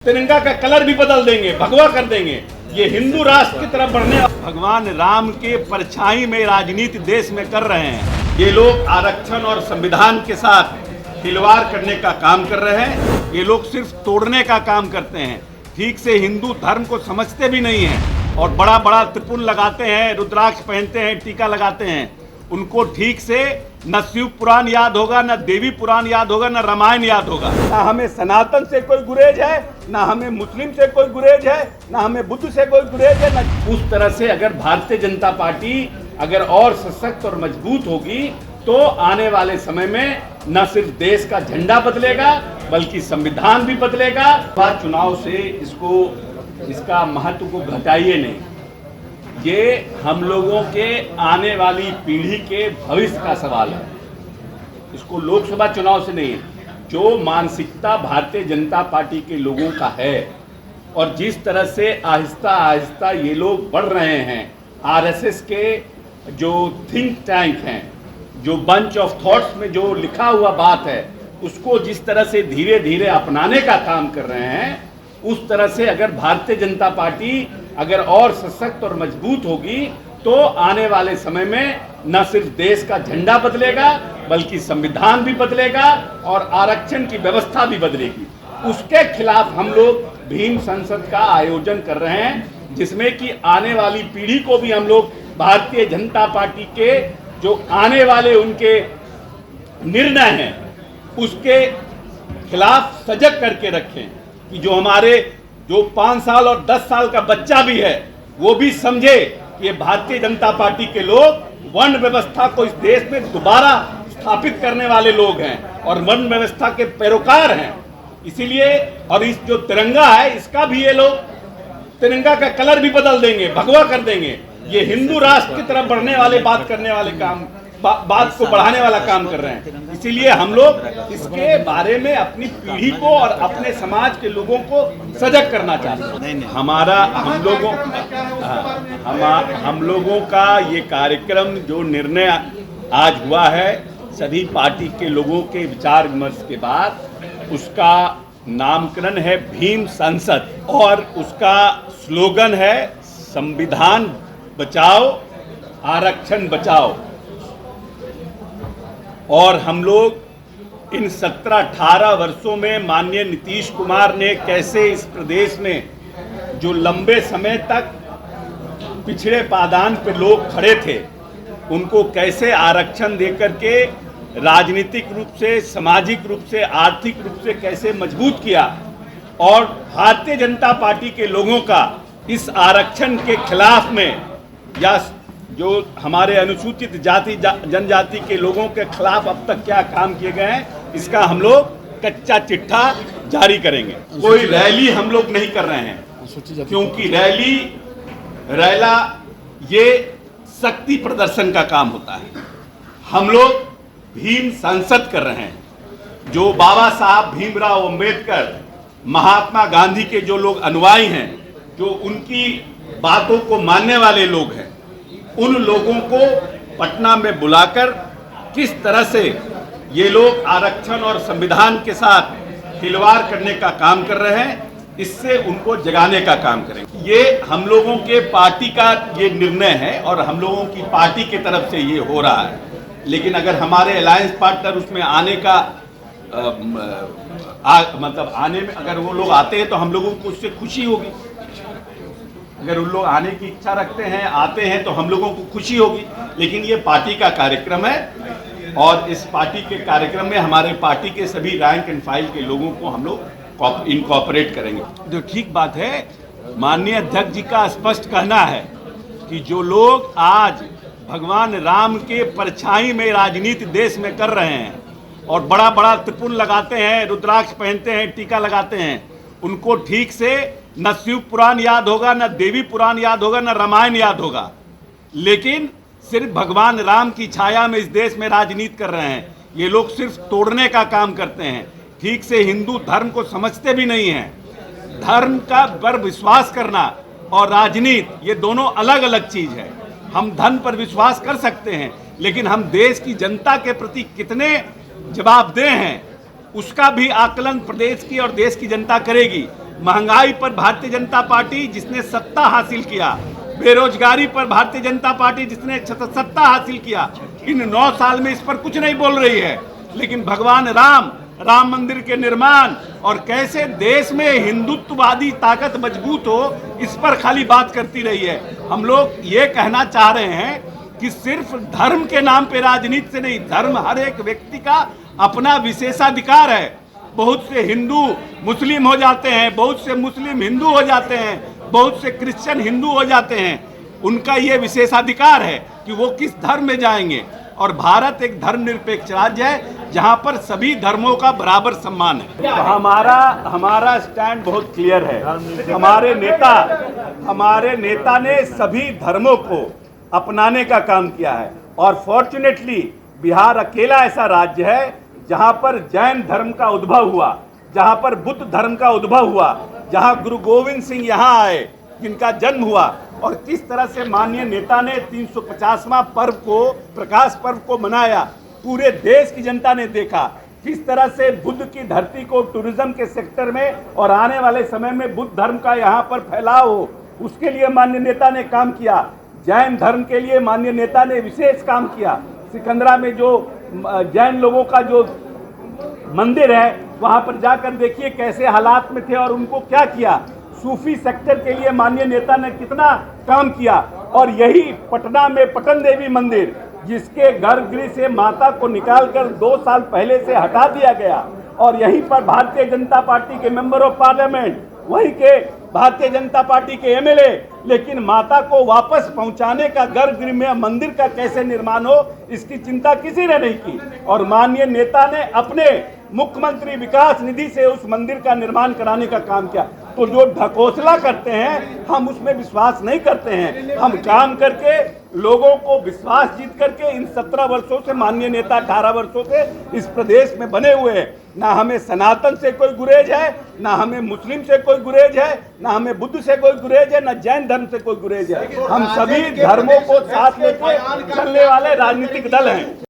तिरंगा का कलर भी बदल देंगे, भगवा कर देंगे। ये हिंदू राष्ट्र की तरफ बढ़ने, भगवान राम के परछाई में राजनीति देश में कर रहे हैं। ये लोग आरक्षण और संविधान के साथ खिलवाड़ करने का काम कर रहे हैं। ये लोग सिर्फ तोड़ने का काम करते हैं, ठीक से हिंदू धर्म को समझते भी नहीं हैं और बड़ा बड़ा त्रिपुल लगाते हैं, रुद्राक्ष पहनते हैं, टीका लगाते हैं। उनको ठीक से न शिव पुराण याद होगा, न देवी पुराण याद होगा, न रामायण याद होगा। ना हमें सनातन से कोई गुरेज है, ना हमें मुस्लिम से कोई गुरेज है, ना हमें बुद्ध से कोई गुरेज है। न उस तरह से अगर भारतीय जनता पार्टी अगर और सशक्त और मजबूत होगी तो आने वाले समय में न सिर्फ देश का झंडा बदलेगा बल्कि संविधान भी बदलेगा। चुनाव से इसका महत्व को घटाइए नहीं। ये हम लोगों के आने वाली पीढ़ी के भविष्य का सवाल है। इसको लोकसभा चुनाव से नहीं है। जो मानसिकता भारतीय जनता पार्टी के लोगों का है और जिस तरह से आहिस्ता आहिस्ता ये लोग बढ़ रहे हैं, आरएसएस के जो थिंक टैंक हैं, जो बंच ऑफ थॉट्स में जो लिखा हुआ बात है, उसको जिस तरह से धीरे धीरे अपनाने का काम कर रहे हैं, उस तरह से अगर भारतीय जनता पार्टी अगर और सशक्त और मजबूत होगी तो आने वाले समय में न सिर्फ देश का झंडा बदलेगा बल्कि संविधान भी बदलेगा और आरक्षण की व्यवस्था भी बदलेगी। उसके खिलाफ हम लोग भीम संसद का आयोजन कर रहे हैं, जिसमें कि आने वाली पीढ़ी को भी हम लोग भारतीय जनता पार्टी के जो आने वाले उनके निर्णय हैं उसके खिलाफ सजग करके रखें कि जो हमारे जो 5 साल और 10 साल का बच्चा भी है वो भी समझे कि ये भारतीय जनता पार्टी के लोग वर्ण व्यवस्था को इस देश में दोबारा स्थापित करने वाले लोग हैं और वर्ण व्यवस्था के पैरोकार हैं। इसीलिए और इस जो तिरंगा है इसका भी ये लोग तिरंगा का कलर भी बदल देंगे, भगवा कर देंगे। ये हिंदू राष्ट्र की तरफ बढ़ने वाले बात करने वाले काम बात को बढ़ाने वाला काम कर रहे हैं। इसीलिए हम लोग इसके बारे में अपनी पीढ़ी को और अपने समाज के लोगों को सजग करना चाहते हैं। हम लोगों का ये कार्यक्रम जो निर्णय आज हुआ है सभी पार्टी के लोगों के विचार विमर्श के बाद, उसका नामकरण है भीम संसद और उसका स्लोगन है संविधान बचाओ, आरक्षण बचाओ। और हम लोग इन 17-18 वर्षों में माननीय नीतीश कुमार ने कैसे इस प्रदेश में जो लंबे समय तक पिछड़े पायदान पे लोग खड़े थे उनको कैसे आरक्षण देकर के राजनीतिक रूप से, सामाजिक रूप से, आर्थिक रूप से कैसे मजबूत किया और भारतीय जनता पार्टी के लोगों का इस आरक्षण के खिलाफ में या जो हमारे अनुसूचित जाति जनजाति के लोगों के खिलाफ अब तक क्या काम किए गए हैं, इसका हम लोग कच्चा चिट्ठा जारी करेंगे। कोई रैली हम लोग नहीं कर रहे हैं क्योंकि रैला ये शक्ति प्रदर्शन का काम होता है। हम लोग भीम संसद कर रहे हैं। जो बाबा साहब भीमराव अंबेडकर, महात्मा गांधी के जो लोग अनुयायी हैं, जो उनकी बातों को मानने वाले लोग हैं, उन लोगों को पटना में बुलाकर किस तरह से ये लोग आरक्षण और संविधान के साथ खिलवाड़ करने का काम कर रहे हैं, इससे उनको जगाने का काम करेंगे। ये हम लोगों के पार्टी का ये निर्णय है और हम लोगों की पार्टी की तरफ से ये हो रहा है। लेकिन अगर हमारे अलायंस पार्टनर उसमें आने का मतलब आने में अगर वो लोग आते हैं तो हम लोगों को उससे खुशी होगी। अगर उन लोग आने की इच्छा रखते हैं, आते हैं तो हम लोगों को खुशी होगी। लेकिन ये पार्टी का कार्यक्रम है और इस पार्टी के कार्यक्रम में हमारे पार्टी के सभी रैंक एंड फाइल के लोगों को हम लोग इनकॉर्पोरेट करेंगे। जो ठीक बात है, माननीय अध्यक्ष जी का स्पष्ट कहना है कि जो लोग आज भगवान राम के परछाई में राजनीति देश में कर रहे हैं और बड़ा बड़ा त्रिपुल लगाते हैं, रुद्राक्ष पहनते हैं, टीका लगाते हैं, उनको ठीक से न शिव पुराण याद होगा, न देवी पुराण याद होगा, न रामायण याद होगा, लेकिन सिर्फ भगवान राम की छाया में इस देश में राजनीति कर रहे हैं। ये लोग सिर्फ तोड़ने का काम करते हैं, ठीक से हिंदू धर्म को समझते भी नहीं हैं। धर्म का पर विश्वास करना और राजनीति ये दोनों अलग अलग चीज है। हम धन पर विश्वास कर सकते हैं लेकिन हम देश की जनता के प्रति कितने जवाबदेह हैं उसका भी आकलन प्रदेश की और देश की जनता करेगी। महंगाई पर भारतीय जनता पार्टी जिसने सत्ता हासिल किया, बेरोजगारी पर भारतीय जनता पार्टी जिसने सत्ता हासिल किया, इन 9 साल में इस पर कुछ नहीं बोल रही है। लेकिन भगवान राम मंदिर के निर्माण और कैसे देश में हिंदुत्ववादी ताकत मजबूत हो, इस पर खाली बात करती रही है। हम लोग ये कहना चाह रहे हैं कि सिर्फ धर्म के नाम पे राजनीति से नहीं, धर्म हर एक व्यक्ति का अपना विशेषाधिकार है। बहुत से हिंदू मुस्लिम हो जाते हैं, बहुत से मुस्लिम हिंदू हो जाते हैं, बहुत से क्रिश्चियन हिंदू हो जाते हैं। उनका ये विशेषाधिकार है कि वो किस धर्म में जाएंगे। और भारत एक धर्मनिरपेक्ष राज्य है जहां पर सभी धर्मों का बराबर सम्मान है। तो हमारा स्टैंड बहुत क्लियर है। हमारे नेता ने सभी धर्मों को अपनाने का काम किया है। और फॉर्चुनेटली बिहार अकेला ऐसा राज्य है जहां पर जैन धर्म का उद्भव हुआ, जहां पर बुद्ध धर्म का उद्भव हुआ, जहां गुरु गोविंद सिंह यहाँ आए, जिनका जन्म हुआ, और किस तरह से माननीय नेता ने 350वां पर्व को, प्रकाश पर्व को मनाया। पूरे देश की जनता ने देखा किस तरह से बुद्ध की धरती को टूरिज्म के सेक्टर में और आने वाले समय में बुद्ध धर्म का यहाँ पर फैलाव हो, उसके लिए माननीय नेता ने काम किया। जैन धर्म के लिए माननीय नेता ने विशेष काम किया। सिकंदरा में जो जैन लोगों का जो मंदिर है, वहाँ पर जाकर देखिए कैसे हालात में थे और उनको क्या किया। सूफी सेक्टर के लिए माननीय नेता ने कितना काम किया। और यही पटना में पटन देवी मंदिर, जिसके गर्भगृह से माता को निकालकर 2 साल पहले से हटा दिया गया, और यहीं पर भारतीय जनता पार्टी के मेंबर ऑफ पार्लियामेंट, वहीं के भारतीय जनता पार्टी के एमएलए, लेकिन माता को वापस पहुंचाने का, गर्भगृह में मंदिर का कैसे निर्माण हो, इसकी चिंता किसी ने नहीं की। और माननीय नेता ने अपने मुख्यमंत्री विकास निधि से उस मंदिर का निर्माण कराने का काम किया। तो जो ढकोसला करते हैं, हम उसमें विश्वास नहीं करते हैं। हम काम करके लोगों को विश्वास जीत करके, इन 17 वर्षों से माननीय नेता 18 वर्षों से इस प्रदेश में बने हुए हैं। ना हमें सनातन से कोई गुरेज है, ना हमें मुस्लिम से कोई गुरेज है, ना हमें बुद्ध से कोई गुरेज है, ना जैन धर्म से कोई गुरेज है। हम सभी धर्मों को साथ लेकर चलने वाले राजनीतिक दल हैं।